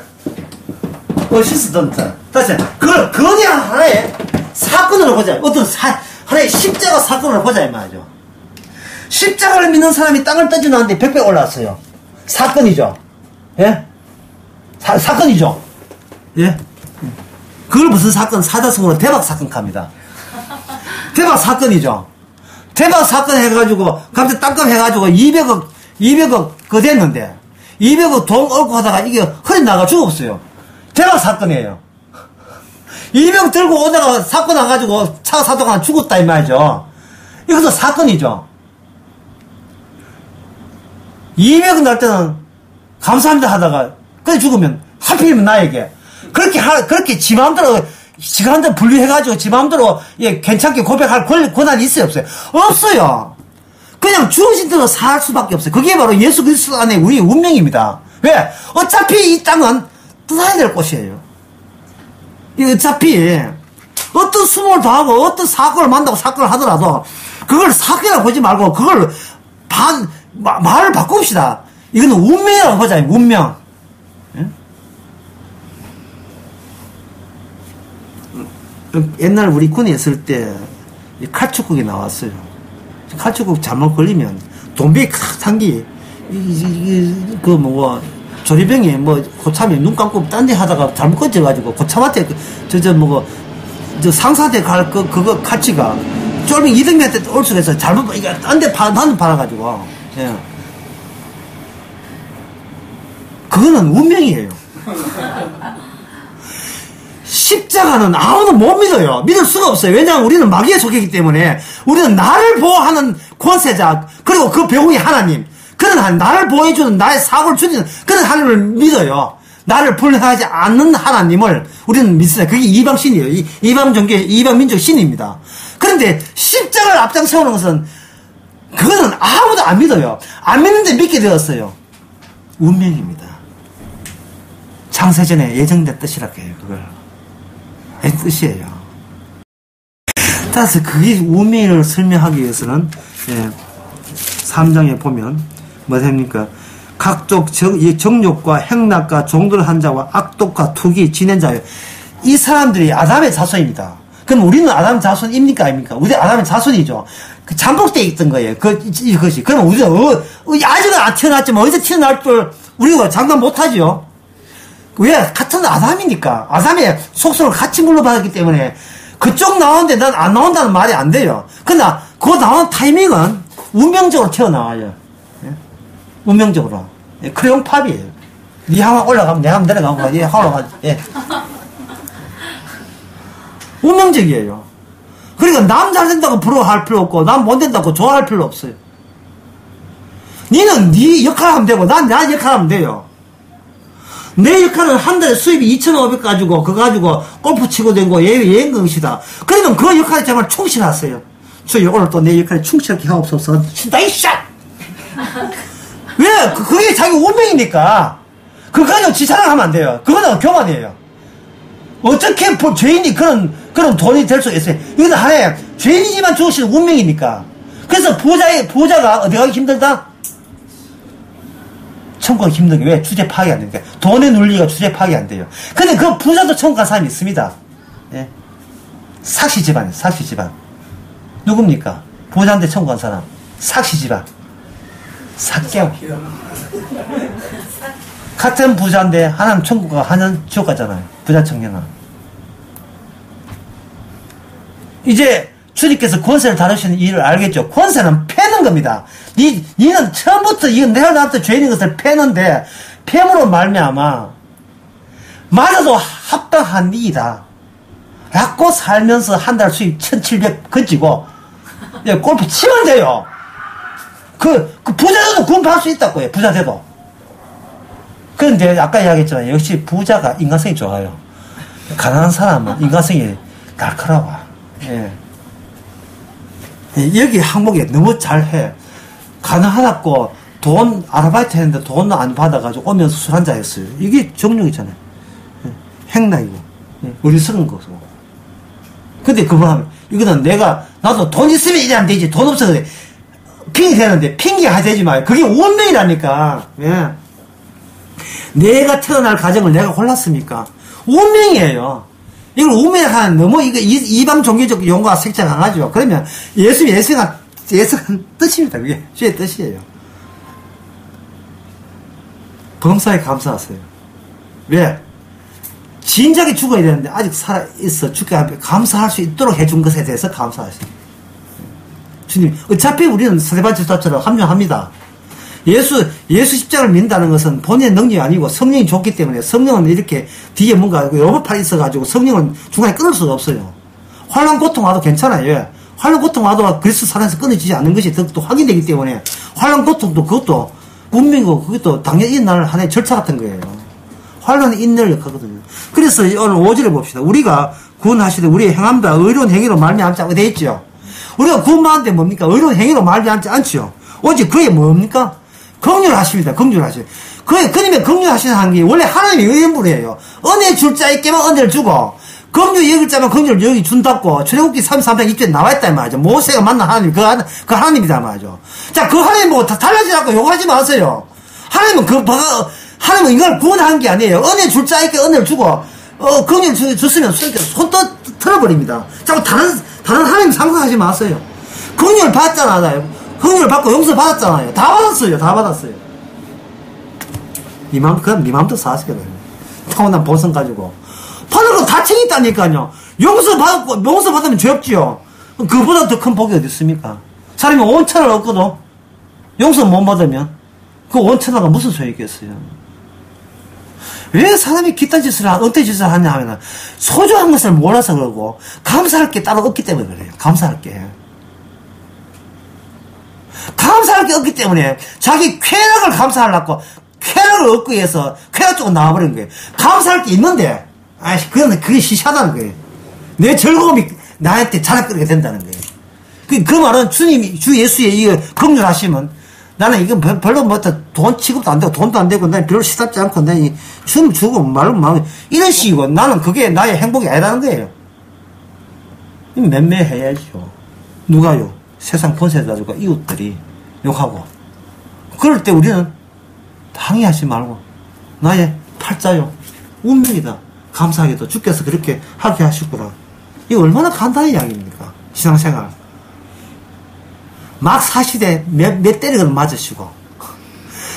어시스턴트. 다시 그걸 그냥 하나의 사건으로 보자. 어떤 하나의 십자가 사건으로 보자 이 말이죠. 십자가를 믿는 사람이 땅을 떠주는데 100배 올라왔어요. 사건이죠. 예? 사건이죠. 예? 그걸 무슨 사건? 사자성어로 대박 사건 갑니다. 대박 사건이죠. 대박 사건 해가지고 갑자기 땅값 해가지고 200억 그거 됐는데 200억 돈 얻고 하다가 이게 허리 나가 죽었어요. 대박 사건이에요. 200억 들고 오다가 사건 나가지고 차 사도가 죽었다 이 말이죠. 이것도 사건이죠. 200억 날 때는 감사합니다 하다가 그래 죽으면 하필이면 나에게 그렇게 지 마음대로 지간대 분류해가지고 지 마음대로 예, 괜찮게 고백할 권한이 있어요 없어요? 없어요. 그냥 주어진 대로 살 수밖에 없어요. 그게 바로 예수 그리스도 안에 우리 운명입니다. 왜? 어차피 이 땅은 떠나야 될 곳이에요. 어차피 어떤 수모를 당하고 어떤 사건을 만나고 사건을 하더라도 그걸 사건이라고 보지 말고 그걸 말을 바꿉시다. 이거는 운명이라고 보자. 운명. 예? 옛날 우리 군에 있을 때 칼축국이 나왔어요. 칼축국 잘못 걸리면 돈베이 상기 조리병이 고참이 눈 감고 딴 데 하다가 잘못 건져가지고 고참한테 저 상사한테 갈 그거 칼치가 쫄병 2등한테 올 수가 있어. 잘못 이게 딴 데 팔아가지고 예. 그거는 운명이에요. 십자가는 아무도 못 믿어요. 믿을 수가 없어요. 왜냐하면 우리는 마귀에 속했기 때문에 우리는 나를 보호하는 권세자 그리고 그 배우의 하나님 그런 나를 보호해주는 나의 사고를 줄이는 그런 하나님을 믿어요. 나를 불행하지 않는 하나님을 우리는 믿습니다. 그게 이방신이에요. 이방종교 이방민족 신입니다. 그런데 십자가를 앞장 세우는 것은 그거는 아무도 안 믿어요. 안 믿는데 믿게 되었어요. 운명입니다. 창세전에 예정된 뜻이라고 해요. 그걸 뜻이에요. 따라서 그게 운명을 설명하기 위해서는 3장에 보면 뭐됩니까? 각종 정욕과 행락과 종들 한 자와 악독과 투기 지낸 자요. 이 사람들이 아담의 자손입니다. 그럼 우리는 아담 자손입니까 아닙니까? 우리 아담의 자손이죠. 그 잠복되어 있던 거예요. 그것이. 그럼 우리가 아직은 안 태어났지만 어디서 태어날 줄 우리가 장담 못하지요. 왜? 같은 아담이니까. 아담의 속성을 같이 물러받았기 때문에 그쪽 나오는데 난 안 나온다는 말이 안 돼요. 그러나 그 나온 타이밍은 운명적으로 튀어나와요. 예? 운명적으로. 예, 크레용 팝이에요. 니 한번 올라가면 내 한번 내려가고, 얘 올라가면, 예. 운명적이에요. 그러니까 남 잘 된다고 부러워할 필요 없고, 남 못 된다고 좋아할 필요 없어요. 니는 니 역할 하면 되고, 난 역할 하면 돼요. 내 역할은 한 달에 수입이 2,500 가지고, 그거 가지고 골프 치고 댕고 여행 경시다. 그러면 그 역할에 정말 충실하세요. 오늘 또 내 역할에 충실하게 하옵소서. 나이 샷! 왜? 그게 자기 운명이니까. 그거 가지고 지사랑하면 안 돼요. 그거는 교만이에요. 어떻게 죄인이 그런 돈이 될 수 있어요? 이건 하나의 죄인이지만 주어진 운명이니까. 그래서 부자가 어디 가기 힘들다? 천국가 힘든 게 왜? 주제 파악이 안 되니까. 돈의 논리가 주제 파악이 안 돼요. 근데 그 부자도 천국 간 사람이 있습니다. 예. 삭시 집안이에요, 삭시 집안. 누굽니까? 부자인데 천국 간 사람. 삭시 집안. 삭개오. 같은 부자인데 하나는 천국 가, 하나는 지옥 가잖아요. 부자 청년아. 이제 주님께서 권세를 다루시는 일을 알겠죠? 권세는 패는 겁니다. 니는 처음부터 내가 나한테 죄인인 것을 패는데 폐물로 말미암아 맞아도 합당한 니이다. 라고 살면서 한 달 수입 1,700 건지고 골프 치면 돼요. 그 부자들도 구원받을 수 있다고요. 부자들도. 그런데 아까 이야기했잖아요. 역시 부자가 인간성이 좋아요. 가난한 사람은 인간성이 날카로워. 예. 여기 항목에 너무 잘해. 가난하다고 돈 아르바이트 했는데 돈도 안 받아가지고 오면서 술 한잔 했어요. 이게 정령이잖아요. 예. 행락이고. 예. 어리석은 거고. 근데 그거 하면, 이거는 나도 돈 있으면 이래 안 되지. 돈 없어서 그래. 핑계 대는데, 핑계 하지 마요. 그게 운명이라니까. 예. 내가 태어날 가정을 내가 골랐습니까? 운명이에요. 이걸 운명하는 너무 이방 종교적 용어가 색채가 강하죠. 그러면 예수가 뜻입니다. 그게 주의 뜻이에요. 범사에 감사하세요. 왜? 진작에 죽어야 되는데 아직 살아있어 죽게 하면 감사할 수 있도록 해준 것에 대해서 감사하세요. 주님, 어차피 우리는 스데반지사처럼 합류합니다. 예수 십자가를 믿는다는 것은 본인의 능력이 아니고 성령이 좋기 때문에 성령은 이렇게 뒤에 뭔가 여보팔이 있어가지고 성령은 중간에 끊을 수가 없어요. 환난 고통 와도 괜찮아요. 예. 환난 고통 와도 그리스도 사랑에서 끊어지지 않는 것이 또 확인되기 때문에 환난 고통도 그것도 운명이고 그것도 당연히 있는 하나의 절차 같은 거예요. 환난은 인내를 역하거든요. 그래서 오늘 5절을 봅시다. 우리가 구원하시되 우리의 행함과 의로운 행위로 말미암지 않게 되어 있죠. 우리가 구원받는데 뭡니까? 의로운 행위로 말미암지 않죠. 오직 그게 뭡니까? 긍휼하십니다. 긍휼하시. 그님의 긍휼하시는 게 원래 하나님의 의연분이에요. 은혜 줄 자에게만 은혜를 주고 긍휼 여길 자만 긍휼을 여기 준다고 출애굽기 33장 2절에 나와있다 말이죠. 모세가 만난 하나님 그 하나님이다 말이죠. 자, 그 하나님 뭐 다 달라지라고 욕하지 마세요. 하나님은 하나님은 인간을 구원한 게 아니에요. 은혜 줄 자에게 은혜를 주고 긍휼 줬으면 손 털어버립니다. 자꾸 다른 하나님 상상하지 마세요. 긍휼 받잖아요. 긍휼을 받고 용서 받았잖아요. 다 받았어요. 네 마음도 사실은 타고난 본성 가지고 받은 거 다 챙겼다니까요. 용서 받으면 죄 없지요. 그보다 더 큰 복이 어디 있습니까? 사람이 5천을 얻고도 용서 못 받으면 그 5천원가 무슨 소용이 있겠어요? 왜 사람이 기타 짓을 은퇴 짓을 하냐 하면 소중한 것을 몰라서 그러고 감사할 게 따로 없기 때문에 그래요. 감사할 게 없기 때문에 자기 쾌락을 감사하려고 쾌락을 얻기 위해서 쾌락 쪽으로 나와버린 거예요. 감사할 게 있는데 그게 시시하다는 거예요. 내 즐거움이 나한테 자랑거리가 된다는 거예요. 그 말은 주 예수의 이 긍휼하심은 나는 이건 별로 돈 취급도 안 되고 돈도 안 되고 난 별로 시답지 않고 난 주고 말로 마음 이런 식이고 나는 그게 나의 행복이 아니라는 거예요. 맴매해야죠. 누가요? 세상 본세를 가지고 이웃들이 욕하고 그럴 때 우리는 항의하지 말고 나의 팔자요. 운명이다. 감사하게도 주께서 그렇게 하게 하시구나. 이거 얼마나 간단한 이야기입니까? 신앙생활. 막 사시되 몇 때리건 맞으시고.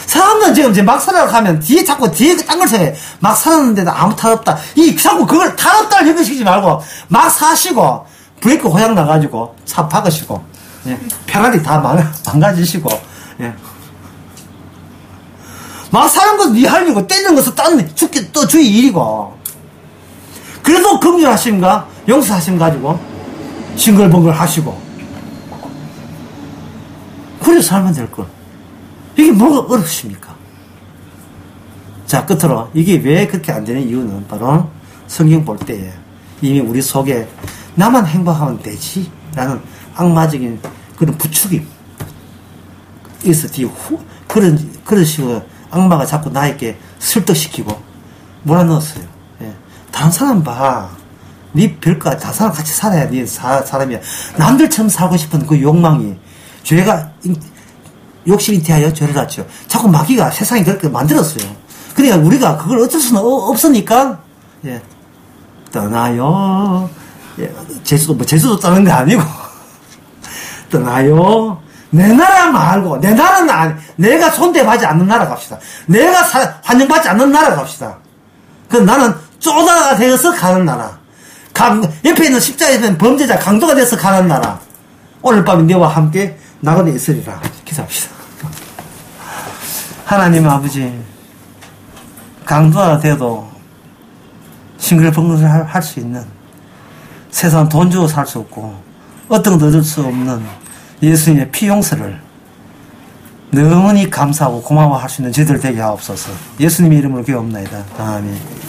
사람들은 지금 이제 막 살아가고 하면 뒤에 딴 걸 생각해. 막 살았는데도 아무 탈 없다. 자꾸 그걸 탈 없다를 생각시키지 말고 막 사시고 브레이크 고장 나가지고 차 박으시고 예. 페라리 다 망가지시고 예. 막 사는 것도 네 할 일이고 때리는 것도 또 주의 일이고 그래도 긍휼하심과 용서하심 가지고 싱글벙글 하시고 그래서 살면 될걸. 이게 뭐가 어렵습니까? 자, 끝으로 이게 왜 그렇게 안 되는 이유는 바로 성경 볼 때에 이미 우리 속에 나만 행복하면 되지 라는 악마적인 그런 부추김 있어. 뒤에 그런 식으로 악마가 자꾸 나에게 설득시키고 몰아넣었어요. 예. 다른 사람 봐. 네 별거 다른 사람 같이 살아야 네 사람이야. 남들처럼 살고 싶은 그 욕망이 죄가 욕심이 대하여 죄를 낳죠. 자꾸 마귀가 세상에 그렇게 만들었어요. 그러니까 우리가 그걸 어쩔 수는 없으니까 예. 떠나요. 예. 제주도 떠는 게 아니고 떠나요. 내 나라 말고 내 나라는 아니 내가 손대받지 않는 나라 갑시다. 내가 환영받지 않는 나라 갑시다. 그 나는 쪼다가 되어서 가는 나라. 옆에 있는 십자가에 있는 범죄자 강도가 돼서 가는 나라. 오늘 밤에 너와 함께 나가게 있으리라. 기도합시다. 하나님 아버지, 강도가 돼도 싱글벙글 할 수 있는 세상 돈 주고 살 수 없고 어떤 것도 얻을 수 없는 예수님의 피 용서를 너무니 감사하고 고마워할 수 있는 저희들 되게 하옵소서. 예수님의 이름으로 기도합나이다. 아멘.